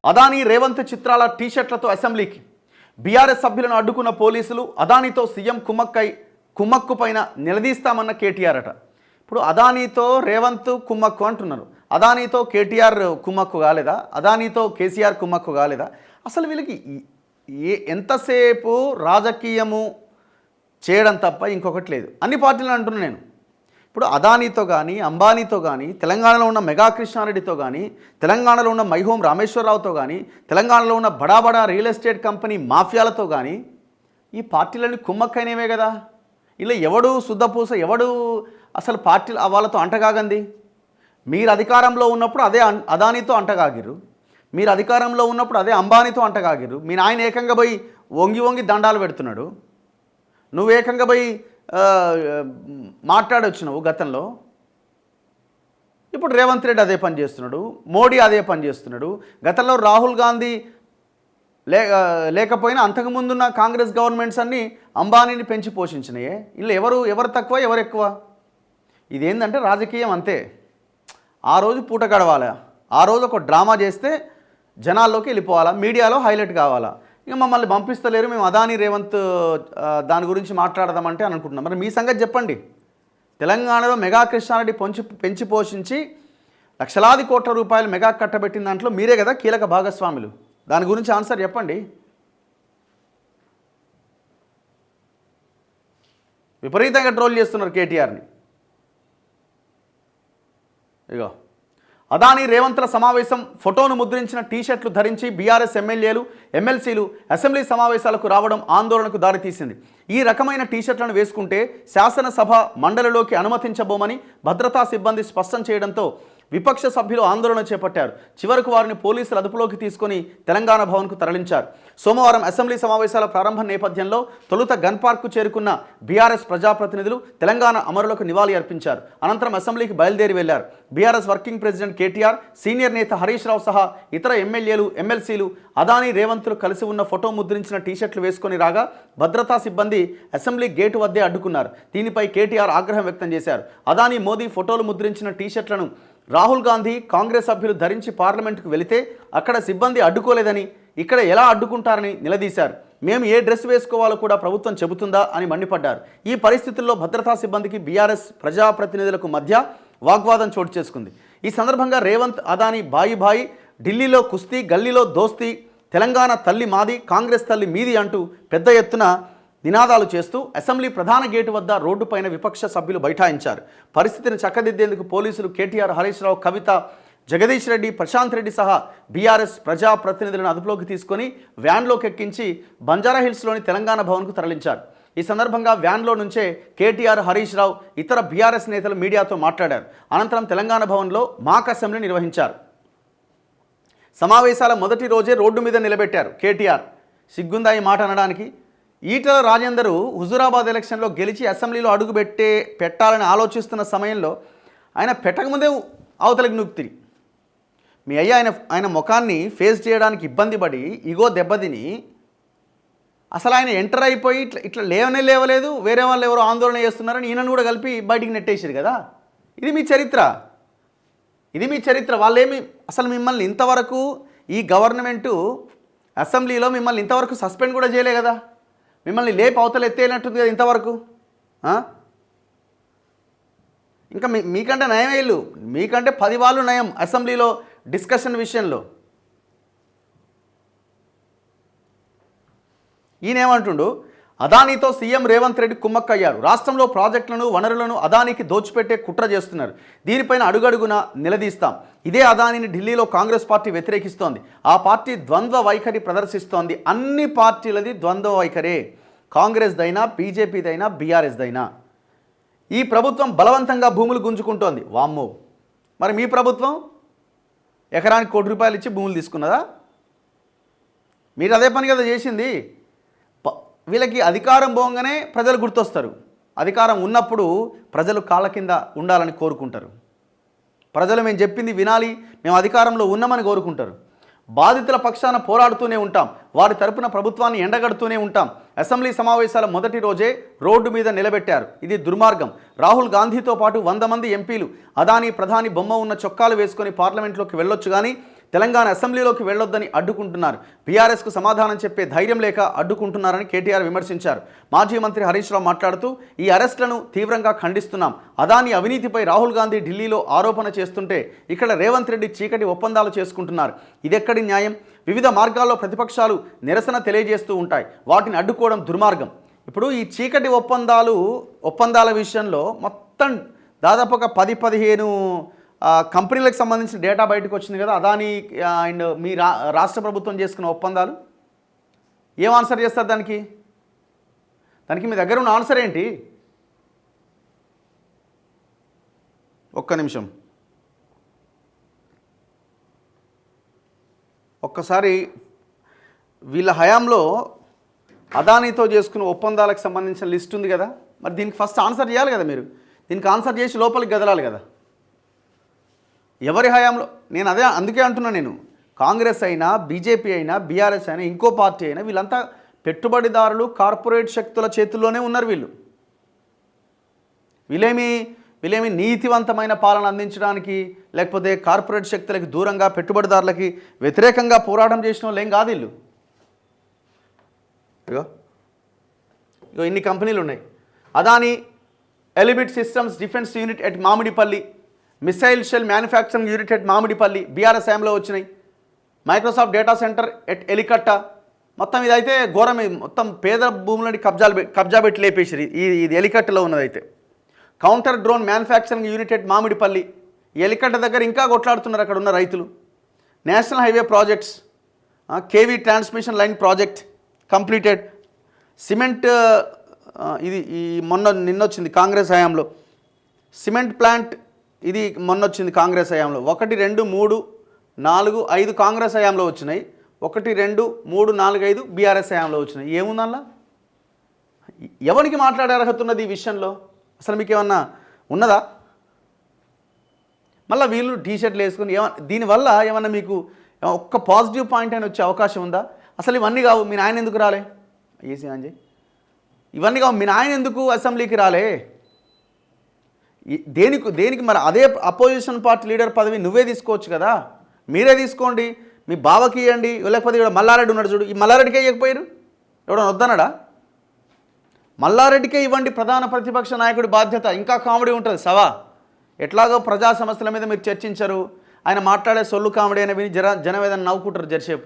అదానీ రేవంత్ చిత్రాల టీషర్ట్లతో అసెంబ్లీకి బీఆర్ఎస్ సభ్యులను అడ్డుకున్న పోలీసులు అదానీతో సీఎం కుమ్మక్కు పైన నిలదీస్తామన్న కేటీఆర్ అట. ఇప్పుడు అదానీతో రేవంత్ కుమ్మక్కు అంటున్నారు. అదానీతో కేటీఆర్ కుమ్మక్కు కాలేదా? అదానీతో కేసీఆర్ కుమ్మక్కు కాలేదా? అసలు వీళ్ళకి ఎంతసేపు రాజకీయము చేయడం తప్ప ఇంకొకటి లేదు. అన్ని పార్టీలను అంటున్నాను నేను. ఇప్పుడు అదానీతో కానీ అంబానీతో కానీ తెలంగాణలో ఉన్న మెగా కృష్ణారెడ్డితో కానీ తెలంగాణలో ఉన్న మైహోం రామేశ్వరరావుతో కానీ తెలంగాణలో ఉన్న బడా రియల్ ఎస్టేట్ కంపెనీ మాఫియాలతో కానీ ఈ పార్టీలన్నీ కుమ్మక్కైనవే కదా. ఇలా ఎవడు శుద్ధపూస, ఎవడు అసలు పార్టీలు వాళ్ళతో అంటగాగంది? మీరు అధికారంలో ఉన్నప్పుడు అదే అదానీతో అంటగాగిర్రు, మీరు అధికారంలో ఉన్నప్పుడు అదే అంబానీతో అంటగాగిర్రు. మీ నాయన ఏకంగా పోయి వంగి దండాలు పెడుతున్నాడు, నువ్వు ఏకంగా పోయి మాట్లాడొచ్చినావు గతంలో. ఇప్పుడు రేవంత్ రెడ్డి అదే పని చేస్తున్నాడు, మోడీ అదే పని చేస్తున్నాడు. గతంలో రాహుల్ గాంధీ లేకపోయినా అంతకుముందున్న కాంగ్రెస్ గవర్నమెంట్స్ అన్నీ అంబానీని పెంచి పోషించినాయే. ఇలా ఎవరు తక్కువ ఎవరు ఎక్కువ? ఇదేంటంటే రాజకీయం అంతే. ఆ రోజు పూట గడవాలా, ఆ రోజు ఒక డ్రామా చేస్తే జనాల్లోకి వెళ్ళిపోవాలా, మీడియాలో హైలైట్ కావాలా. ఇక మమ్మల్ని పంపిస్తలేరు, మేము అదానీ రేవంత్ దాని గురించి మాట్లాడదామంటే అని అనుకుంటున్నాం. మరి మీ సంగతి చెప్పండి. తెలంగాణలో మెగా కృష్ణారెడ్డి పెంచి పోషించి లక్షలాది కోట్ల రూపాయలు మెగా కట్టబెట్టిన దాంట్లో మీరే కదా కీలక భాగస్వాములు. దాని గురించి ఆన్సర్ చెప్పండి. విపరీతంగా ట్రోల్ చేస్తున్నారు కేటీఆర్ని. ఇగో అదానీ రేవంత్ల సమావేశం ఫోటోను ముద్రించిన టీషర్ట్లు ధరించి బీఆర్ఎస్ ఎమ్మెల్యేలు ఎమ్మెల్సీలు అసెంబ్లీ సమావేశాలకు రావడం ఆందోళనకు దారితీసింది. ఈ రకమైన టీషర్ట్లను వేసుకుంటే శాసనసభ మండలిలోకి అనుమతించబోమని భద్రతా సిబ్బంది స్పష్టం చేయడంతో విపక్ష సభ్యులు ఆందోళన చేపట్టారు. చివరకు వారిని పోలీసులు అదుపులోకి తీసుకొని తెలంగాణ భవన్కు తరలించారు. సోమవారం అసెంబ్లీ సమావేశాల ప్రారంభం నేపథ్యంలో తొలుత గన్ పార్క్కు చేరుకున్న బీఆర్ఎస్ ప్రజాప్రతినిధులు తెలంగాణ అమరులకు నివాళి అర్పించారు. అనంతరం అసెంబ్లీకి బయలుదేరి వెళ్లారు. BRS working president KTR, senior నేత హరీష్ రావు సహా ఇతర ఎమ్మెల్యేలు ఎమ్మెల్సీలు అదానీ రేవంత్లు కలిసి ఉన్న ఫోటో ముద్రించిన టీషర్ట్లు వేసుకొని రాగా భద్రతా సిబ్బంది అసెంబ్లీ గేటు వద్దే అడ్డుకున్నారు. దీనిపై కేటీఆర్ ఆగ్రహం వ్యక్తం చేశారు. అదానీ మోదీ ఫోటోలు ముద్రించిన టీషర్ట్లను రాహుల్ గాంధీ కాంగ్రెస్ సభ్యులు ధరించి పార్లమెంటుకు వెళితే అక్కడ సిబ్బంది అడ్డుకోలేదని, ఇక్కడ ఎలా అడ్డుకుంటారని నిలదీశారు. మేము ఏ డ్రెస్ వేసుకోవాలో కూడా ప్రభుత్వం చెబుతుందా అని మండిపడ్డారు. ఈ పరిస్థితుల్లో భద్రతా సిబ్బందికి బీఆర్ఎస్ ప్రజాప్రతినిధులకు మధ్య వాగ్వాదం చోటు చేసుకుంది. ఈ సందర్భంగా రేవంత్ అదానీ బాయి ఢిల్లీలో కుస్తీ, గల్లీలో దోస్తీ, తెలంగాణ తల్లి మాది, కాంగ్రెస్ తల్లి మీది అంటూ పెద్ద ఎత్తున నినాదాలు చేస్తూ అసెంబ్లీ ప్రధాన గేటు వద్ద రోడ్డుపైన విపక్ష సభ్యులు బైఠాయించారు. పరిస్థితిని చక్కదిద్దేందుకు పోలీసులు కేటీఆర్, హరీష్ రావు, కవిత, జగదీష్ రెడ్డి, ప్రశాంత్ రెడ్డి సహా బీఆర్ఎస్ ప్రజాప్రతినిధులను అదుపులోకి తీసుకొని వ్యాన్లోకి ఎక్కించి బంజారాహిల్స్లోని తెలంగాణ భవన్కు తరలించారు. ఈ సందర్భంగా వ్యాన్లో నుంచే కేటీఆర్, హరీష్ రావు, ఇతర బీఆర్ఎస్ నేతలు మీడియాతో మాట్లాడారు. అనంతరం తెలంగాణ భవన్లో మాక్ అసెంబ్లీ నిర్వహించారు. సమావేశాల మొదటి రోజే రోడ్డు మీద నిలబెట్టారు కేటీఆర్. సిగ్గుందా ఈ మాట అనడానికి? ఈటల రాజేందర్ హుజూరాబాద్ ఎలక్షన్లో గెలిచి అసెంబ్లీలో అడుగు పెట్టాలని ఆలోచిస్తున్న సమయంలో ఆయన పెట్టకముందే అవతలికి నూక్తిరి. మీ అయ్య ఆయన ముఖాన్ని ఫేస్ చేయడానికి ఇబ్బంది పడి ఇగో దెబ్బతిని అసలు ఆయన ఎంటర్ అయిపోయి ఇట్లా లేవలేదు, వేరే వాళ్ళు ఎవరో ఆందోళన చేస్తున్నారని ఈయనను కూడా కలిపి బయటికి నెట్టేసారు కదా. ఇది మీ చరిత్ర. వాళ్ళేమి అసలు మిమ్మల్ని ఇంతవరకు ఈ గవర్నమెంటు అసెంబ్లీలో మిమ్మల్ని ఇంతవరకు సస్పెండ్ కూడా చేయలే కదా. మిమ్మల్ని లేపు అవతలు ఎత్తేనట్టుంది కదా ఇంతవరకు. ఇంకా మీకంటే నయం వీళ్ళు, మీకంటే 10 వాళ్ళు నయం అసెంబ్లీలో డిస్కషన్ విషయంలో. ఈయనేమంటుండు, అదానీతో సీఎం రేవంత్ రెడ్డి కుమ్మక్కయ్యారు. రాష్ట్రంలో ప్రాజెక్టులను, వనరులను అదానీకి దోచిపెట్టే కుట్ర చేస్తున్నారు. దీనిపైన అడుగడుగున నిలదీస్తాం. ఇదే అదానీని ఢిల్లీలో కాంగ్రెస్ పార్టీ వ్యతిరేకిస్తోంది. ఆ పార్టీ ద్వంద్వ వైఖరి ప్రదర్శిస్తోంది. అన్ని పార్టీలది ద్వంద్వ వైఖరే, కాంగ్రెస్దైనా, బీజేపీదైనా, బీఆర్ఎస్దైనా. ఈ ప్రభుత్వం బలవంతంగా భూములు గుంజుకుంటోంది. వామ్మో, మరి మీ ప్రభుత్వం ఎకరానికి ₹1 ఇచ్చి భూములు తీసుకున్నదా? మీరు అదే పని కదా చేసింది. వీళ్ళకి అధికారం పోగానే ప్రజలు గుర్తొస్తారు. అధికారం ఉన్నప్పుడు ప్రజలు కాళ్ళ కింద ఉండాలని కోరుకుంటారు. ప్రజలు మేము చెప్పింది వినాలి, మేము అధికారంలో ఉన్నామని కోరుకుంటారు. బాధితుల పక్షాన పోరాడుతూనే ఉంటాం, వారి తరపున ప్రభుత్వాన్ని ఎండగడుతూనే ఉంటాం. అసెంబ్లీ సమావేశాల మొదటి రోజే రోడ్డు మీద నిలబెట్టారు. ఇది దుర్మార్గం. రాహుల్ గాంధీతో పాటు 100 మంది ఎంపీలు అదానీ ప్రధాని బొమ్మ ఉన్న చొక్కాలు వేసుకొని పార్లమెంట్లోకి వెళ్ళొచ్చు, కానీ తెలంగాణ అసెంబ్లీలోకి వెళ్లొద్దని అడ్డుకుంటున్నారు. బీఆర్ఎస్కు సమాధానం చెప్పే ధైర్యం లేక అడ్డుకుంటున్నారని కేటీఆర్ విమర్శించారు. మాజీ మంత్రి హరీష్ రావు మాట్లాడుతూ ఈ అరెస్టులను తీవ్రంగా ఖండిస్తున్నాం. అదాని అవినీతిపై రాహుల్ గాంధీ ఢిల్లీలో ఆరోపణ చేస్తుంటే ఇక్కడ రేవంత్ రెడ్డి చీకటి ఒప్పందాలు చేసుకుంటున్నారు. ఇదెక్కడి న్యాయం? వివిధ మార్గాల్లో ప్రతిపక్షాలు నిరసన తెలియజేస్తూ ఉంటాయి. వాటిని అడ్డుకోవడం దుర్మార్గం. ఇప్పుడు ఈ చీకటి ఒప్పందాల విషయంలో మొత్తం దాదాపు ఒక 10-15 కంపెనీలకు సంబంధించిన డేటా బయటకు వచ్చింది కదా. అదాని అండ్ మీ రాష్ట్ర ప్రభుత్వం చేసుకున్న ఒప్పందాలు. ఏం ఆన్సర్ చేస్తారు దానికి మీ దగ్గర ఉన్న ఆన్సర్ ఏంటి? ఒక్క నిమిషం, ఒక్కసారి వీళ్ళ హయాంలో అదానితో చేసుకున్న ఒప్పందాలకు సంబంధించిన లిస్ట్ ఉంది కదా, మరి దీనికి ఫస్ట్ ఆన్సర్ చేయాలి కదా. మీరు దీనికి ఆన్సర్ చేసి లోపలికి గదలాలి కదా. ఎవరి హయాంలో? అందుకే అంటున్నా నేను, కాంగ్రెస్ అయినా బీజేపీ అయినా బీఆర్ఎస్ అయినా ఇంకో పార్టీ అయినా వీళ్ళంతా పెట్టుబడిదారులు, కార్పొరేట్ శక్తుల చేతుల్లోనే ఉన్నారు. వీళ్ళేమి నీతివంతమైన పాలన అందించడానికి లేకపోతే కార్పొరేట్ శక్తులకి దూరంగా పెట్టుబడిదారులకి వ్యతిరేకంగా పోరాటం చేసిన వాళ్ళు ఏం కాదు వీళ్ళు. ఇగో ఇన్ని కంపెనీలు ఉన్నాయి. Adani Elbit systems defence unit at Mamidipalli, missile shell manufacturing unit at Mamidipalli BRS హయాంలో వచ్చినాయి. Microsoft data centre at Elikatta. మొత్తం ఇదైతే ఘోరమే. మొత్తం పేద భూములని కబ్జా పెట్టి లేపేసారు. ఇది ఎలికట్టలో ఉన్నదైతే. Counter drone manufacturing unit at Mamidipalli. Elikatta దగ్గర ఇంకా కొట్లాడుతున్నారు అక్కడ ఉన్న రైతులు. National highway projects, KV transmission line project completed. Cement ఇది నిన్నొచ్చింది కాంగ్రెస్ హయాంలో. సిమెంట్ ప్లాంట్ ఇది మొన్నొచ్చింది కాంగ్రెస్ హయాంలో. 1, 2, 3, 4, 5 కాంగ్రెస్ హయాంలో వచ్చినాయి. 1, 2, 3, 4, 5 బీఆర్ఎస్ హయాంలో వచ్చినాయి. ఏముందల్లా? ఎవరికి మాట్లాడే అర్హత ఉన్నది ఈ విషయంలో? అసలు మీకు ఏమన్నా ఉన్నదా? మళ్ళీ వీళ్ళు టీషర్ట్లు వేసుకొని దీనివల్ల ఏమన్నా మీకు ఒక్క పాజిటివ్ పాయింట్ అయినా వచ్చే అవకాశం ఉందా? అసలు ఇవన్నీ కావు. మీ నాయన ఎందుకు రాలే? ఏసీ అంజయ్, ఇవన్నీ కావు. మీ నాయన ఎందుకు అసెంబ్లీకి రాలే? దేనికి మరి అదే అపోజిషన్ పార్టీ లీడర్ పదవి నువ్వే తీసుకోవచ్చు కదా. మీరే తీసుకోండి, మీ బావకి ఇవ్వండి. లేకపోతే ఇక్కడ మల్లారెడ్డి ఉన్నాడు చూడు, ఈ మల్లారెడ్డికే ఇవ్వకపోయారు? ఎవడన్నా వద్దన్నాడా? మల్లారెడ్డికే ఇవ్వండి ప్రధాన ప్రతిపక్ష నాయకుడి బాధ్యత. ఇంకా కామెడీ ఉంటుంది సవా. ఎట్లాగో ప్రజా సమస్యల మీద మీరు చర్చించరు, ఆయన మాట్లాడే సొల్లు కామెడీ అయినా విని జనం ఏదైనా నవ్వుకుంటారు జరసేపు.